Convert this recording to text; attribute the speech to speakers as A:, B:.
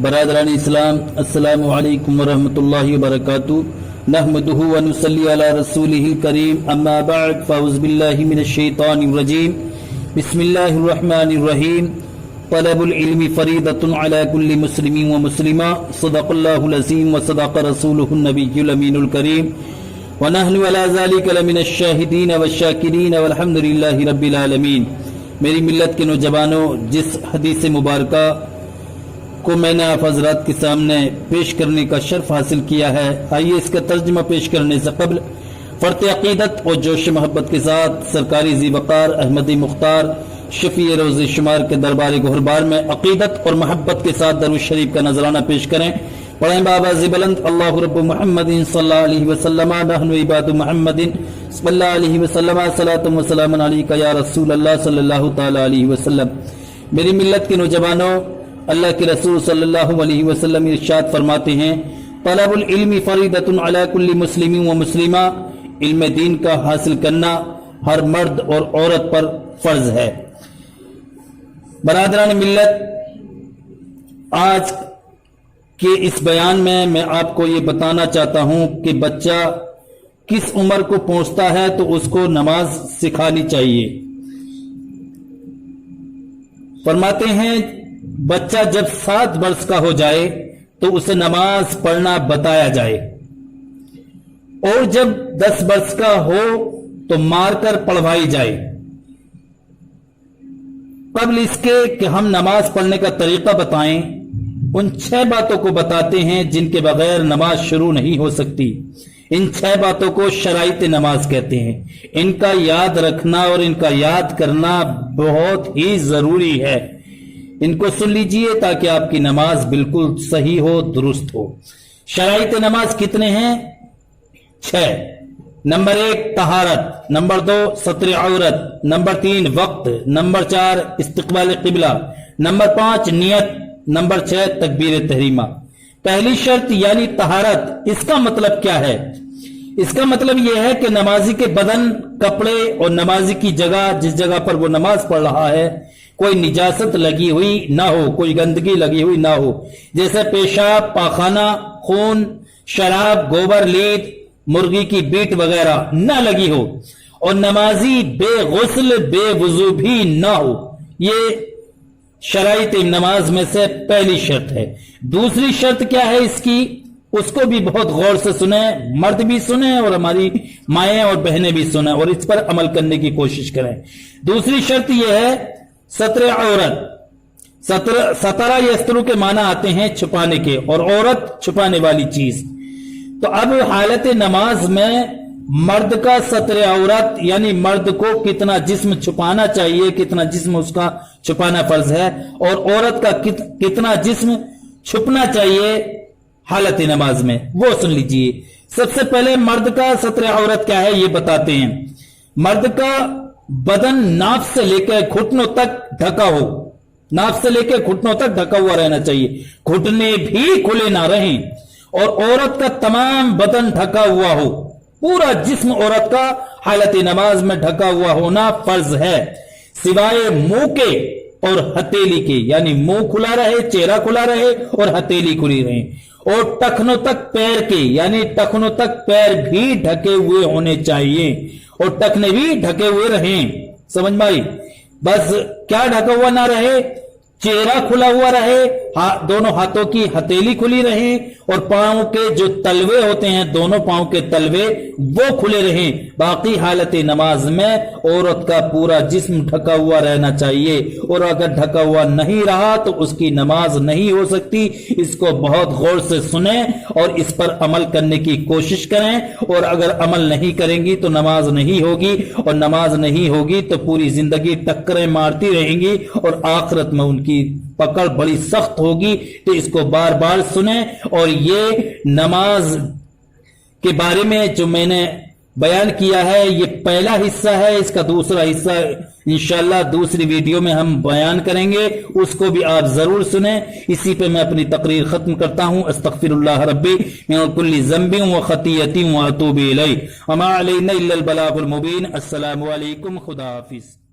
A: برادران اسلام السلام علیکم ورحمۃ اللہ وبرکاتہ نحمدہ ونصلی علی رسولہ الکریم اما بعد فاعوذ باللہ من الشیطان الرجیم بسم اللہ الرحمن الرحیم طلب العلم فریضۃ علی کل مسلم ومسلمہ صدق اللہ العظیم وصدق رسولہ النبی الامین الکریم ونحن علی ذلک لمن الشاہدین والشاکرین والحمد للہ رب العالمین۔ میری ملت کے نوجوانوں، جس حدیث مبارکہ کو میں نے آپ حضرات کے سامنے پیش کرنے کا شرف حاصل کیا ہے، آئیے اس کا ترجمہ پیش کرنے سے قبل فرط عقیدت اور جوش محبت کے ساتھ سرکاری ذی وقار احمدی مختار شفیع روز شمار کے دربار گہربار میں عقیدت اور محبت کے ساتھ درود شریف کا نذرانہ پیش کریں۔ پڑھیں بآواز بلند اللہ رب محمد صلی اللہ علیہ وسلم نحن عباد محمد صلی اللہ علیہ وسلم صلاۃ و سلام علیک یا رسول اللہ صلی اللہ تعالی علیہ وسلم۔ میری ملت کے نوجوانوں، اللہ کے رسول صلی اللہ علیہ وسلم ارشاد فرماتے ہیں، طلب العلم فریضۃ علی کل مسلم و مسلمہ، علم دین کا حاصل کرنا ہر مرد اور عورت پر فرض ہے۔ برادران ملت، آج کے اس بیان میں آپ کو یہ بتانا چاہتا ہوں کہ بچہ کس عمر کو پہنچتا ہے تو اس کو نماز سکھانی چاہیے۔ فرماتے ہیں بچہ جب 7 برس کا ہو جائے تو اسے نماز پڑھنا بتایا جائے، اور جب 10 برس کا ہو تو مار کر پڑھوائی جائے۔ قبل اس کے کہ ہم نماز پڑھنے کا طریقہ بتائیں، ان 6 باتوں کو بتاتے ہیں جن کے بغیر نماز شروع نہیں ہو سکتی۔ ان 6 باتوں کو شرائط نماز کہتے ہیں۔ ان کا یاد رکھنا اور ان کا یاد کرنا بہت ہی ضروری ہے۔ ان کو سن لیجئے تاکہ آپ کی نماز بالکل صحیح ہو، درست ہو۔ شرائط نماز کتنے ہیں؟ 6۔ نمبر 1 طہارت، نمبر 2 ستر عورت، نمبر 3 وقت، نمبر 4 استقبال قبلہ، نمبر 5 نیت، نمبر 6 تکبیر تحریمہ۔ پہلی شرط یعنی طہارت، اس کا مطلب کیا ہے؟ اس کا مطلب یہ ہے کہ نمازی کے بدن، کپڑے اور نمازی کی جگہ، جس جگہ پر وہ نماز پڑھ رہا ہے، کوئی نجاست لگی ہوئی نہ ہو، کوئی گندگی لگی ہوئی نہ ہو، جیسے پیشاب، پاخانہ، خون، شراب، گوبر، لید، مرغی کی بیٹ وغیرہ نہ لگی ہو، اور نمازی بے غسل بے وضو بھی نہ ہو۔ یہ شرائط نماز میں سے پہلی شرط ہے۔ دوسری شرط کیا ہے اس کی؟ اس کو بھی بہت غور سے سنیں، مرد بھی سنیں اور ہماری مائیں اور بہنیں بھی سنیں، اور اس پر عمل کرنے کی کوشش کریں۔ دوسری شرط یہ ہے ستر عورت۔ سترہ یسترو کے معنی آتے ہیں چھپانے کے، اور عورت چھپانے والی چیز۔ تو اب حالت نماز میں مرد کا ستر عورت یعنی مرد کو کتنا جسم چھپانا چاہیے، کتنا جسم اس کا چھپانا فرض ہے، اور عورت کا کتنا جسم چھپنا چاہیے حالت نماز میں، وہ سن لیجئے۔ سب سے پہلے مرد کا ستر عورت کیا ہے یہ بتاتے ہیں۔ مرد کا بدن ناف سے لے کے گھٹنوں تک ڈھکا ہو، ناف سے لے کے گھٹنوں تک ڈھکا ہوا رہنا چاہیے، گھٹنے بھی کھلے نہ رہیں، اور عورت کا تمام بدن ڈھکا ہوا ہو، پورا جسم عورت کا حالت نماز میں ڈھکا ہوا ہونا فرض ہے، سوائے منہ کے اور ہتھیلی کے، یعنی منہ کھلا رہے، چہرہ کھلا رہے اور ہتھیلی کھلی رہے، اور ٹخنوں تک پیر کے، یعنی ٹخنوں تک پیر بھی ڈھکے ہوئے ہونے چاہیے، اور ٹخنے بھی ڈھکے ہوئے رہیں۔ سمجھ میں آئی؟ بس کیا ڈھکا ہوا نہ رہے؟ چہرہ کھلا ہوا رہے، دونوں ہاتھوں کی ہتھیلی کھلی رہے، اور پاؤں کے جو تلوے ہوتے ہیں، دونوں پاؤں کے تلوے وہ کھلے رہیں۔ باقی حالت نماز میں عورت کا پورا جسم ڈھکا ہوا رہنا چاہیے، اور اگر ڈھکا ہوا نہیں رہا تو اس کی نماز نہیں ہو سکتی۔ اس کو بہت غور سے سنیں اور اس پر عمل کرنے کی کوشش کریں، اور اگر عمل نہیں کریں گی تو نماز نہیں ہوگی، اور نماز نہیں ہوگی تو پوری زندگی ٹکریں مارتی رہیں گی، اور آخرت میں ان کی پکڑ بڑی سخت ہوگی۔ تو اس کو بار بار سنیں، اور یہ نماز کے بارے میں جو میں نے بیان کیا ہے یہ پہلا حصہ ہے، اس کا دوسرا حصہ انشاءاللہ دوسری ویڈیو میں ہم بیان کریں گے، اس کو بھی آپ ضرور سنیں۔ اسی پہ میں اپنی تقریر ختم کرتا ہوں۔ استغفر اللہ ربی من کل ذنب و خطیۃ و اتوب الیہ وما علینا الا البلاغ المبین۔ السلام علیکم، خدا حافظ۔